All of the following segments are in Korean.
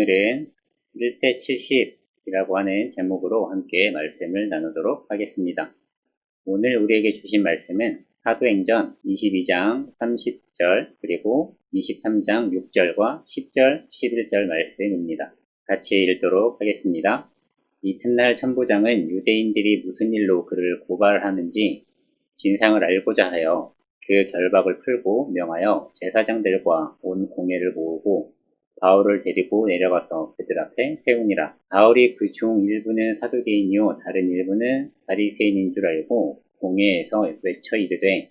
오늘은 1대 70이라고 하는 제목으로 함께 말씀을 나누도록 하겠습니다. 오늘 우리에게 주신 말씀은 사도행전 22장 30절 그리고 23장 6절과 10절, 11절 말씀입니다. 같이 읽도록 하겠습니다. 이튿날 천부장은 유대인들이 무슨 일로 그를 고발하는지 진상을 알고자 하여 그 결박을 풀고 명하여 제사장들과 온 공회를 모으고 바울을 데리고 내려가서 그들 앞에 세우니라. 바울이 그 중 일부는 사두개인이요 다른 일부는 바리새인인 줄 알고 공회에서 외쳐 이르되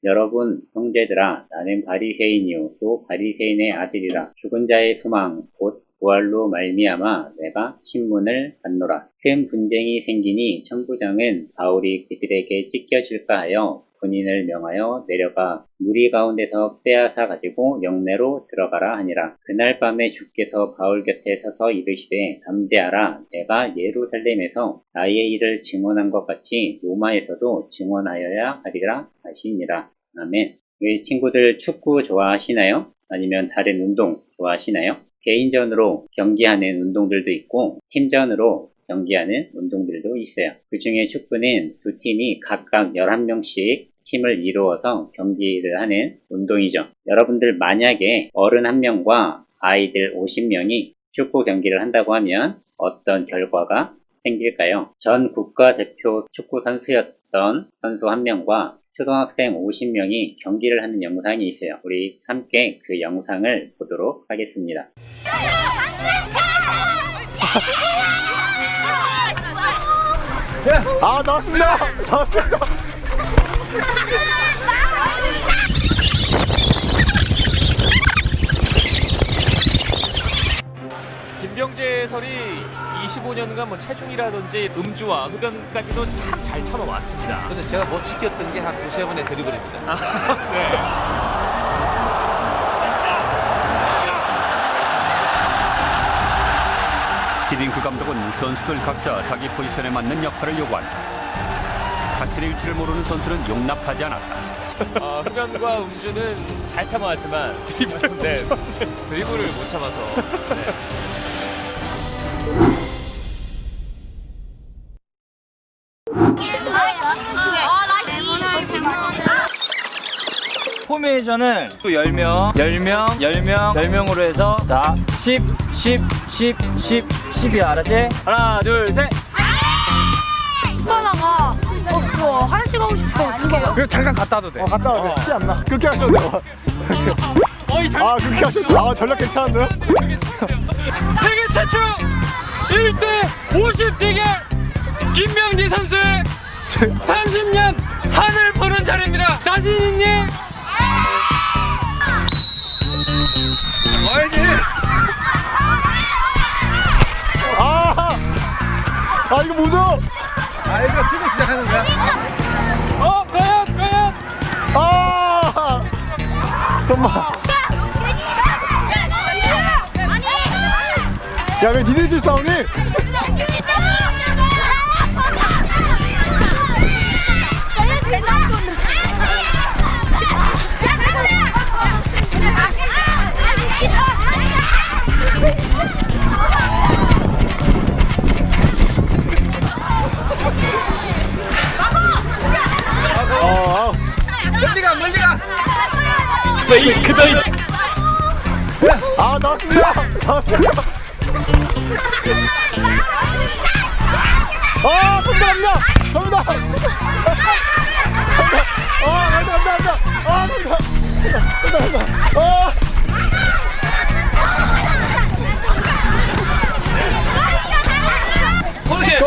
여러분 형제들아, 나는 바리새인이요 또 바리새인의 아들이라. 죽은 자의 소망 곧 부활로 말미암아 내가 신문을 받노라. 큰 분쟁이 생기니 천부장은 바울이 그들에게 찢겨질까 하여 군인을 명하여 내려가 무리 가운데서 빼앗아 가지고 영내로 들어가라 하니라. 그날 밤에 주께서 바울 곁에 서서 이르시되 담대하라. 내가 예루살렘에서 나의 일을 증언한 것 같이 로마에서도 증언하여야 하리라 하시니라. 아멘. 우리 친구들 축구 좋아하시나요? 아니면 다른 운동 좋아하시나요? 개인전으로 경기하는 운동들도 있고 팀전으로 경기하는 운동들도 있어요. 그 중에 축구는 두 팀이 각각 11명씩 팀을 이루어서 경기를 하는 운동이죠. 여러분들 만약에 어른 1명과 아이들 50명이 축구 경기를 한다고 하면 어떤 결과가 생길까요? 전 국가대표 축구 선수였던 선수 한 명과 초등학생 50명이 경기를 하는 영상이 있어요. 우리 함께 그 영상을 보도록 하겠습니다. 아, 나왔습니다. 나왔습니다. 김병재 해설이 25년간 뭐 체중이라든지 음주와 흡연까지도 참 잘 참아왔습니다. 근데 제가 못 지켰던 게 한 2-3번의 드리블입니다. 히딩크 감독은 선수들 각자 자기 포지션에 맞는 역할을 요구한다. 자신의 위치를 모르는 선수는 용납하지 않았다. 흡연과 음주는 잘 참아왔지만 드리블을 못 참아서. 포메이션을 또 10명, 10명, 10명, 10명으로 해서 다 10, 10, 10, 10, 10이야, 알았지? 하나, 둘, 셋! 오빠다가 그거 하나씩 하고 싶어. 어떻게 해요? 그리고 잠깐 갔다 와도 돼. 갔다 와도 돼. 티 안 나. 그렇게 하셔도 돼요. 아, 그렇게 하셔도 아, 전략 괜찮은데요? 세계 최초 1대 50 대결 김명지 선수의 30년 하늘 보는 자리입니다. 자신 있니? 와야지. 아, 이거 뭐죠? 이거 주고 시작하는 거야. 과연. 아, 정말. 야, 왜 니네들 싸우니? 멀리 가. 크다. 아, 나왔습니다. 나왔습니다. 아, 감사합니다. 감사합니다. 감사합니다. 감사합니다. 오케이.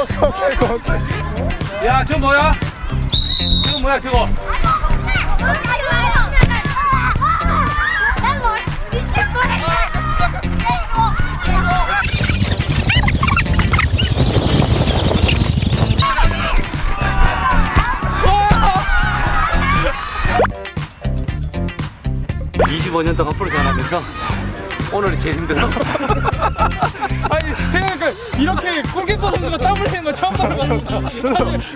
야, 저 뭐야? 저거 뭐야, 저거? (25년) 동안 프로 생활하면서 오늘이 제일 힘들어. 아니 생각해 이렇게 골키퍼 선수가 땀을 흘리는 거 처음 보는 거 같아. 사실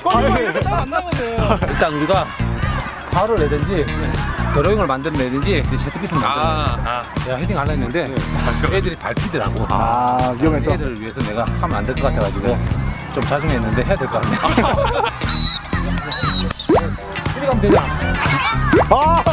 골키퍼 이렇게 땀 안 나거든. 일단 우리가 파울을 내든지 드로잉을 만들어내든지 세트피스를 만들어내야 헤딩 하려 했는데 애들이 밟히더라고. 아, 위험해서. 애들을 위해서 내가 하면 안 될 것 같아가지고 좀 자중했는데 해야 될 것 같네. 이리 가면 되잖아. 아!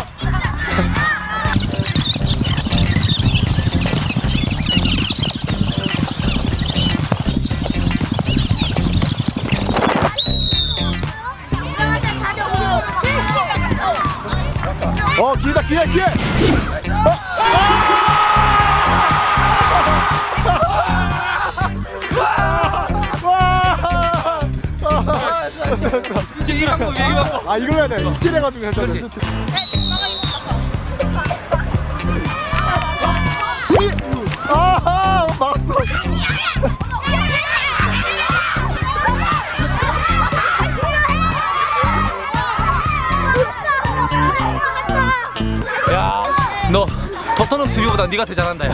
기회다, 기회! 이게 이 방법이야, 이 방법. 아, 이걸 해야 돼. 스틸 해가지고 해야 돼. 스틸. 아하! 막았어. 야, 너 토트넘 수비보다 네가 더 잘한다, 야.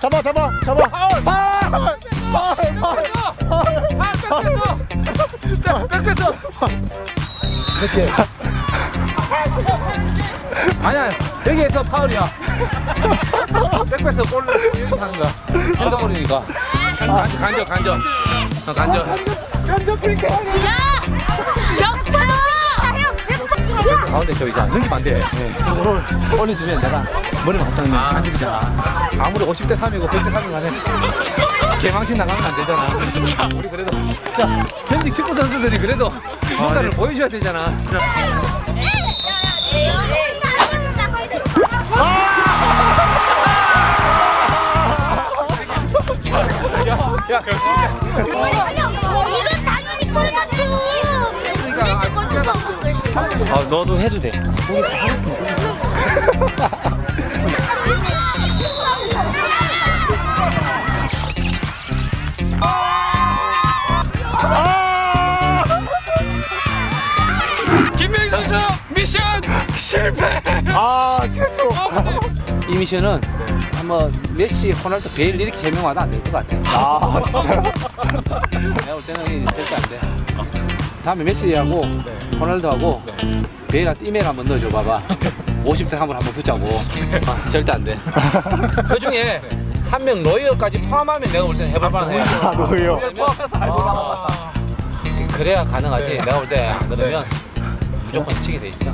잡아. 뺏겼어. 이렇게. 아니야, 여기에서 파울이야. 뺏겼어, 골로 이렇게 하는 거야. 뺏어버리니까. 간져. 면접 프리킥. 가운데 저 이제 넘기면 안 돼. 이걸 올려주면 내가 머리만 갖다 놓으면 간질이잖아. 아무리 50대 3이고 100대 3이고 간에 개망신 나가면 안 되잖아. 우리 그래도 자 전직 축구 선수들이 그래도 뭔가를 보여줘야 되잖아. 야, 이건 당연히 골 같죠. 아, 너도 해도 돼. 김명희 선수 미션 실패. 아 최초. 이 미션은 한번 메시, 호날두, 베일 이렇게 제명하다 안 될 것 같아. 아 진짜요? 내가 볼 때는 이게 절대 안 돼. 다음에 메시하고 호날두하고 베일한테 이메일 한번 넣어줘 봐봐. 50대 한번 붙자고. 아, 절대 안 돼. 그 중에 한 명 노이어까지 포함하면 내가 볼 때는 해볼 만해. 아 노예요. 그래야 가능하지. 내가 볼 때 안 그러면 무조건 치게 돼 있어.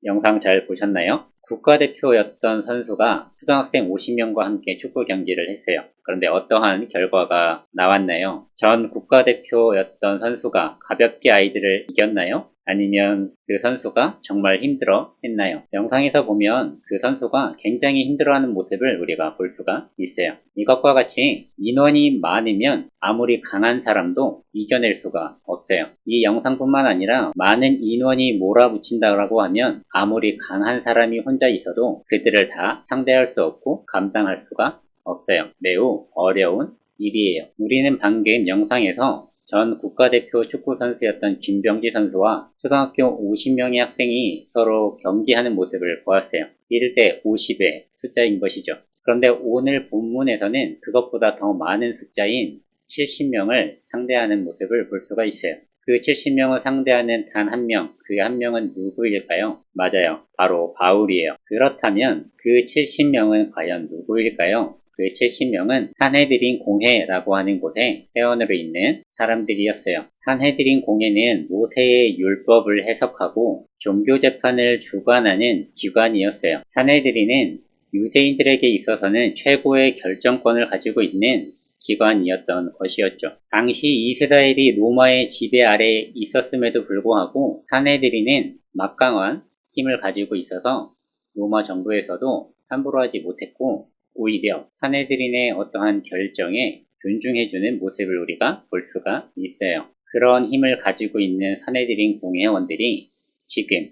영상 잘 보셨나요? 국가대표였던 선수가 초등학생 50명과 함께 축구 경기를 했어요. 그런데 어떠한 결과가 나왔나요? 전 국가대표였던 선수가 가볍게 아이들을 이겼나요? 아니면 그 선수가 정말 힘들어 했나요? 영상에서 보면 그 선수가 굉장히 힘들어하는 모습을 우리가 볼 수가 있어요. 이것과 같이 인원이 많으면 아무리 강한 사람도 이겨낼 수가 없어요. 이 영상뿐만 아니라 많은 인원이 몰아붙인다고 하면 아무리 강한 사람이 혼자 있어도 그들을 다 상대할 수 없고 감당할 수가 없어요. 매우 어려운 일이에요. 우리는 방금 영상에서 전 국가대표 축구선수였던 김병지 선수와 초등학교 50명의 학생이 서로 경기하는 모습을 보았어요. 1대 50의 숫자인 것이죠. 그런데 오늘 본문에서는 그것보다 더 많은 숫자인 70명을 상대하는 모습을 볼 수가 있어요. 그 70명을 상대하는 단 한 명, 그 한 명은 누구일까요? 맞아요. 바로 바울이에요. 그렇다면 그 70명은 과연 누구일까요? 그 70명은 산헤드린 공회라고 하는 곳에 회원으로 있는 사람들이었어요. 산헤드린 공회는 모세의 율법을 해석하고 종교재판을 주관하는 기관이었어요. 산헤드린은 유대인들에게 있어서는 최고의 결정권을 가지고 있는 기관이었던 것이었죠. 당시 이스라엘이 로마의 지배 아래에 있었음에도 불구하고 산헤드린은 막강한 힘을 가지고 있어서 로마 정부에서도 함부로 하지 못했고 오히려 산헤드린의 어떠한 결정에 존중해주는 모습을 우리가 볼 수가 있어요. 그런 힘을 가지고 있는 산헤드린 공회원들이 지금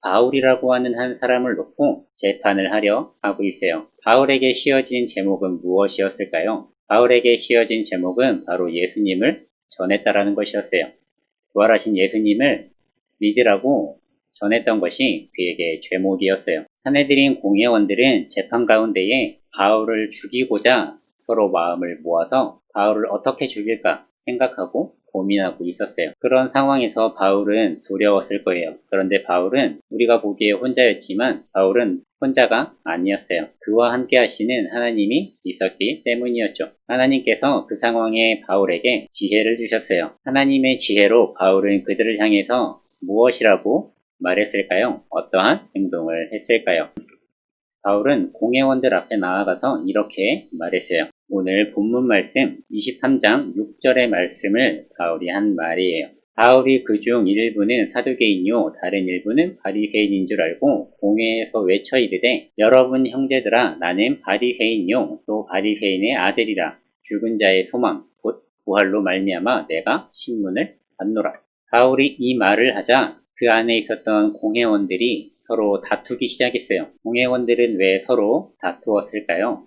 바울이라고 하는 한 사람을 놓고 재판을 하려 하고 있어요. 바울에게 씌워진 제목은 무엇이었을까요? 바울에게 씌워진 제목은 바로 예수님을 전했다라는 것이었어요. 부활하신 예수님을 믿으라고 전했던 것이 그에게 죄목이었어요. 산헤드린 공회원들은 재판 가운데에 바울을 죽이고자 서로 마음을 모아서 바울을 어떻게 죽일까 생각하고 고민하고 있었어요. 그런 상황에서 바울은 두려웠을 거예요. 그런데 바울은 우리가 보기에 혼자였지만 바울은 혼자가 아니었어요. 그와 함께 하시는 하나님이 있었기 때문이었죠. 하나님께서 그 상황에 바울에게 지혜를 주셨어요. 하나님의 지혜로 바울은 그들을 향해서 무엇이라고 말했을까요? 어떠한 행동을 했을까요? 바울은 공회원들 앞에 나아가서 이렇게 말했어요. 오늘 본문 말씀 23장 6절의 말씀을 바울이 한 말이에요. 바울이 그중 일부는 사두개인이요 다른 일부는 바리새인인 줄 알고 공회에서 외쳐 이르되 여러분 형제들아 나는 바리새인이요 또 바리새인의 아들이라 죽은 자의 소망 곧 부활로 말미암아 내가 신문을 받노라. 바울이 이 말을 하자 그 안에 있었던 공회원들이 서로 다투기 시작했어요. 공회원들은 왜 서로 다투었을까요?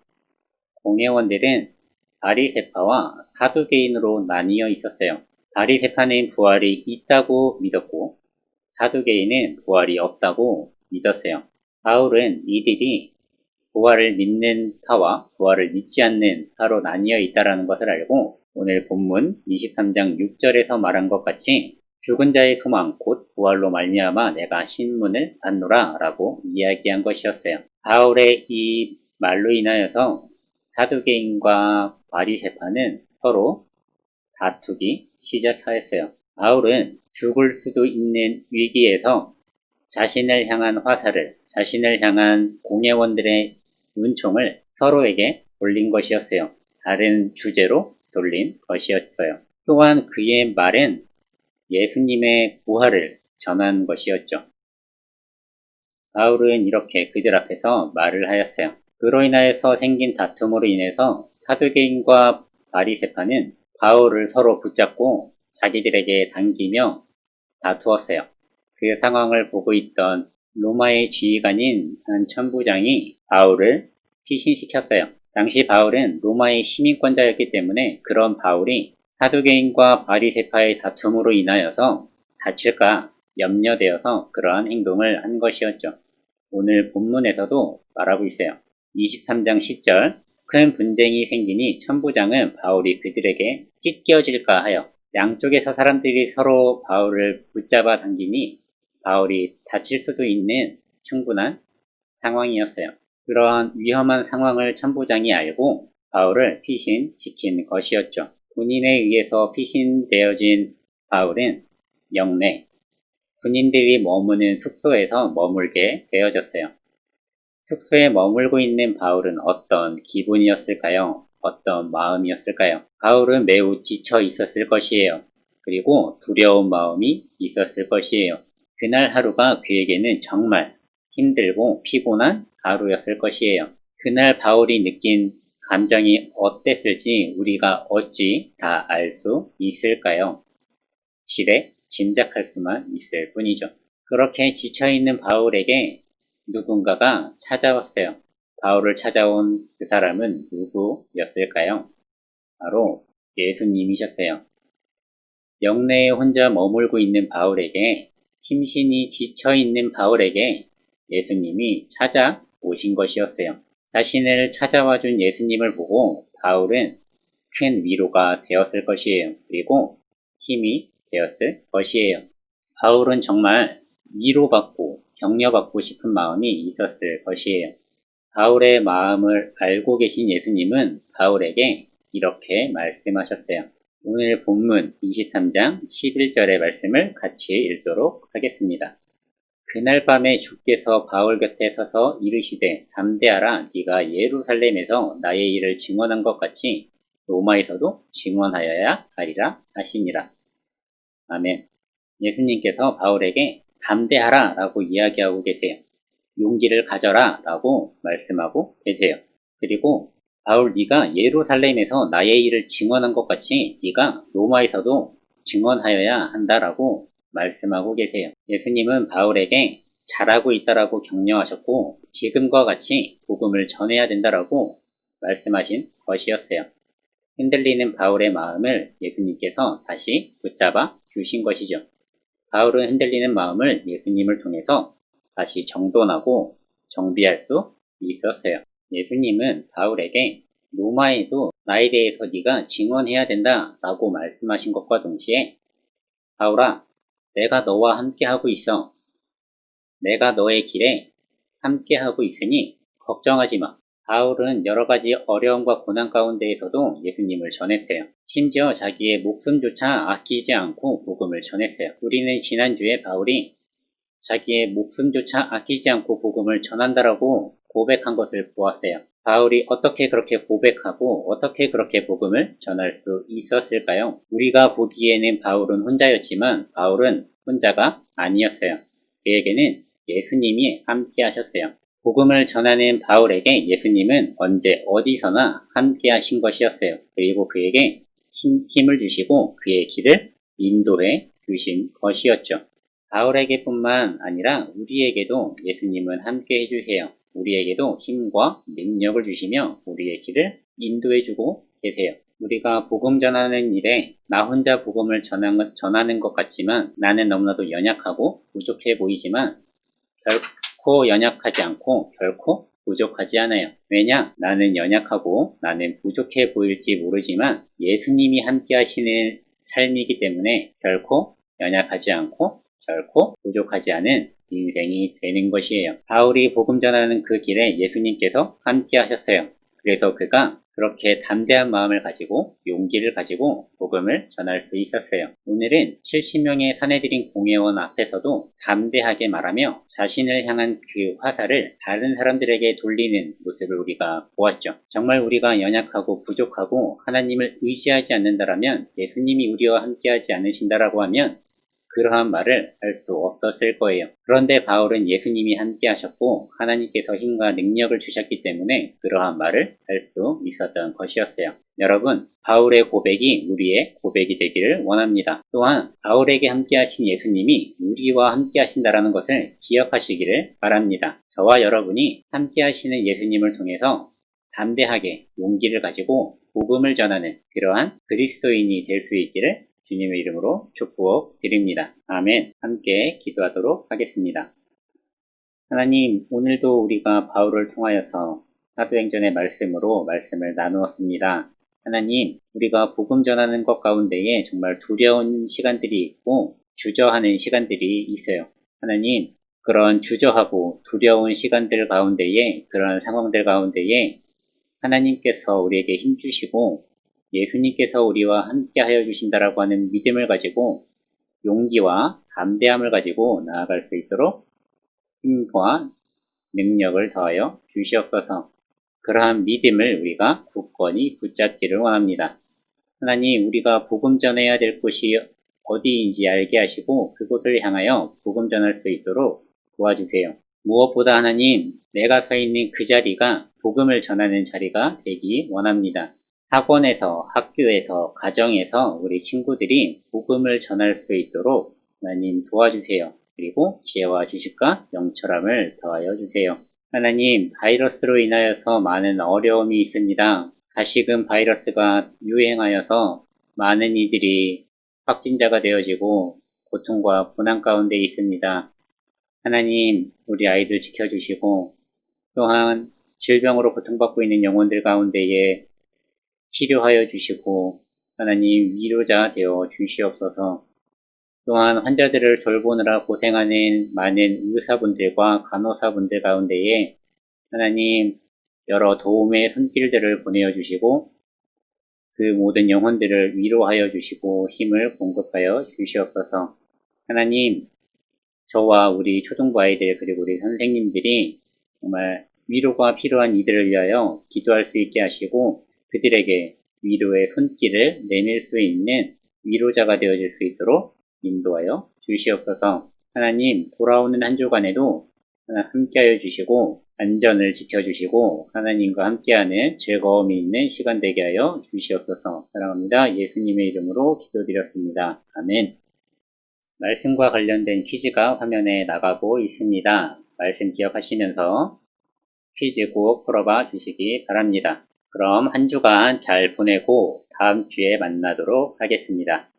공회원들은 바리새파와 사두개인으로 나뉘어 있었어요. 바리새파는 부활이 있다고 믿었고 사두개인은 부활이 없다고 믿었어요. 바울은 이들이 부활을 믿는 파와 부활을 믿지 않는 파로 나뉘어 있다는 것을 알고 오늘 본문 23장 6절에서 말한 것 같이 죽은 자의 소망 곧 부활로 말미암아 내가 신문을 받노라 라고 이야기한 것이었어요. 바울의 이 말로 인하여서 사두개인과 바리새파는 서로 다투기 시작하였어요. 바울은 죽을 수도 있는 위기에서 자신을 향한 화살을, 자신을 향한 공회원들의 눈총을 서로에게 돌린 것이었어요. 다른 주제로 돌린 것이었어요. 또한 그의 말은 예수님의 부활을 전한 것이었죠. 바울은 이렇게 그들 앞에서 말을 하였어요. 그로 인하여서 생긴 다툼으로 인해서 사두개인과 바리새파는 바울을 서로 붙잡고 자기들에게 당기며 다투었어요. 그 상황을 보고 있던 로마의 지휘관인 한 천부장이 바울을 피신시켰어요. 당시 바울은 로마의 시민권자였기 때문에 그런 바울이 사두개인과 바리새파의 다툼으로 인하여서 다칠까 염려되어서 그러한 행동을 한 것이었죠. 오늘 본문에서도 말하고 있어요. 23장 10절 큰 분쟁이 생기니 천부장은 바울이 그들에게 찢겨질까 하여 양쪽에서 사람들이 서로 바울을 붙잡아 당기니 바울이 다칠 수도 있는 충분한 상황이었어요. 그러한 위험한 상황을 천부장이 알고 바울을 피신시킨 것이었죠. 군인에 의해서 피신되어진 바울은 영내, 군인들이 머무는 숙소에서 머물게 되어졌어요. 숙소에 머물고 있는 바울은 어떤 기분이었을까요? 어떤 마음이었을까요? 바울은 매우 지쳐 있었을 것이에요. 그리고 두려운 마음이 있었을 것이에요. 그날 하루가 그에게는 정말 힘들고 피곤한 하루였을 것이에요. 그날 바울이 느낀 감정이 어땠을지 우리가 어찌 다 알 수 있을까요? 지레 짐작할 수만 있을 뿐이죠. 그렇게 지쳐있는 바울에게 누군가가 찾아왔어요. 바울을 찾아온 그 사람은 누구였을까요? 바로 예수님이셨어요. 영내에 혼자 머물고 있는 바울에게, 심신이 지쳐있는 바울에게 예수님이 찾아오신 것이었어요. 자신을 찾아와준 예수님을 보고 바울은 큰 위로가 되었을 것이에요. 그리고 힘이 되었을 것이에요. 바울은 정말 위로받고 격려받고 싶은 마음이 있었을 것이에요. 바울의 마음을 알고 계신 예수님은 바울에게 이렇게 말씀하셨어요. 오늘 본문 23장 11절의 말씀을 같이 읽도록 하겠습니다. 그날 밤에 주께서 바울 곁에 서서 이르시되 담대하라 네가 예루살렘에서 나의 일을 증언한 것 같이 로마에서도 증언하여야 하리라 하시니라. 아멘. 예수님께서 바울에게 담대하라 라고 이야기하고 계세요. 용기를 가져라 라고 말씀하고 계세요. 그리고 바울 네가 예루살렘에서 나의 일을 증언한 것 같이 네가 로마에서도 증언하여야 한다라고 말씀하고 계세요. 예수님은 바울에게 잘하고 있다라고 격려하셨고 지금과 같이 복음을 전해야 된다라고 말씀하신 것이었어요. 흔들리는 바울의 마음을 예수님께서 다시 붙잡아 주신 것이죠. 바울은 흔들리는 마음을 예수님을 통해서 다시 정돈하고 정비할 수 있었어요. 예수님은 바울에게 로마에도 나에 대해서 네가 증언해야 된다 라고 말씀하신 것과 동시에 바울아, 내가 너와 함께 하고 있어. 내가 너의 길에 함께 하고 있으니 걱정하지 마. 바울은 여러 가지 어려움과 고난 가운데에서도 예수님을 전했어요. 심지어 자기의 목숨조차 아끼지 않고 복음을 전했어요. 우리는 지난주에 바울이 자기의 목숨조차 아끼지 않고 복음을 전한다라고 고백한 것을 보았어요. 바울이 어떻게 그렇게 고백하고 어떻게 그렇게 복음을 전할 수 있었을까요? 우리가 보기에는 바울은 혼자였지만 바울은 혼자가 아니었어요. 그에게는 예수님이 함께 하셨어요. 복음을 전하는 바울에게 예수님은 언제 어디서나 함께 하신 것이었어요. 그리고 그에게 힘을 주시고 그의 길을 인도해 주신 것이었죠. 바울에게뿐만 아니라 우리에게도 예수님은 함께 해주세요. 우리에게도 힘과 능력을 주시며 우리의 길을 인도해주고 계세요. 우리가 복음 전하는 일에 나 혼자 복음을 전하는 것 같지만 나는 너무나도 연약하고 부족해 보이지만 결코 연약하지 않고 결코 부족하지 않아요. 왜냐? 나는 연약하고 나는 부족해 보일지 모르지만 예수님이 함께 하시는 삶이기 때문에 결코 연약하지 않고 결코 부족하지 않은 인생이 되는 것이에요. 바울이 복음 전하는 그 길에 예수님께서 함께 하셨어요. 그래서 그가 그렇게 담대한 마음을 가지고 용기를 가지고 복음을 전할 수 있었어요. 오늘은 70명의 사내들인 공회원 앞에서도 담대하게 말하며 자신을 향한 그 화살을 다른 사람들에게 돌리는 모습을 우리가 보았죠. 정말 우리가 연약하고 부족하고 하나님을 의지하지 않는다라면, 예수님이 우리와 함께하지 않으신다라고 하면 그러한 말을 할 수 없었을 거예요. 그런데 바울은 예수님이 함께 하셨고 하나님께서 힘과 능력을 주셨기 때문에 그러한 말을 할 수 있었던 것이었어요. 여러분, 바울의 고백이 우리의 고백이 되기를 원합니다. 또한 바울에게 함께 하신 예수님이 우리와 함께 하신다라는 것을 기억하시기를 바랍니다. 저와 여러분이 함께 하시는 예수님을 통해서 담대하게 용기를 가지고 복음을 전하는 그러한 그리스도인이 될 수 있기를 주님의 이름으로 축복 드립니다. 아멘. 함께 기도하도록 하겠습니다. 하나님, 오늘도 우리가 바울을 통하여서 사도행전의 말씀으로 말씀을 나누었습니다. 하나님, 우리가 복음 전하는 것 가운데에 정말 두려운 시간들이 있고 주저하는 시간들이 있어요. 하나님, 그런 주저하고 두려운 시간들 가운데에, 그런 상황들 가운데에 하나님께서 우리에게 힘주시고 예수님께서 우리와 함께 하여 주신다라고 하는 믿음을 가지고 용기와 담대함을 가지고 나아갈 수 있도록 힘과 능력을 더하여 주시옵소서. 그러한 믿음을 우리가 굳건히 붙잡기를 원합니다. 하나님, 우리가 복음 전해야 될 곳이 어디인지 알게 하시고 그곳을 향하여 복음 전할 수 있도록 도와주세요. 무엇보다 하나님, 내가 서 있는 그 자리가 복음을 전하는 자리가 되기 원합니다. 학원에서, 학교에서, 가정에서 우리 친구들이 복음을 전할 수 있도록 하나님 도와주세요. 그리고 지혜와 지식과 영철함을 더하여 주세요. 하나님, 바이러스로 인하여서 많은 어려움이 있습니다. 다시금 바이러스가 유행하여서 많은 이들이 확진자가 되어지고 고통과 고난 가운데 있습니다. 하나님, 우리 아이들 지켜주시고 또한 질병으로 고통받고 있는 영혼들 가운데에 치료하여 주시고 하나님 위로자 되어 주시옵소서. 또한 환자들을 돌보느라 고생하는 많은 의사분들과 간호사분들 가운데에 하나님 여러 도움의 손길들을 보내어 주시고 그 모든 영혼들을 위로하여 주시고 힘을 공급하여 주시옵소서. 하나님, 저와 우리 초등부 아이들 그리고 우리 선생님들이 정말 위로가 필요한 이들을 위하여 기도할 수 있게 하시고 그들에게 위로의 손길을 내밀 수 있는 위로자가 되어질 수 있도록 인도하여 주시옵소서. 하나님, 돌아오는 한 주간에도 함께하여 주시고 안전을 지켜주시고 하나님과 함께하는 즐거움이 있는 시간 되게 하여 주시옵소서. 사랑합니다. 예수님의 이름으로 기도드렸습니다. 아멘. 말씀과 관련된 퀴즈가 화면에 나가고 있습니다. 말씀 기억하시면서 퀴즈 꼭 풀어봐 주시기 바랍니다. 그럼 한 주간 잘 보내고 다음 주에 만나도록 하겠습니다.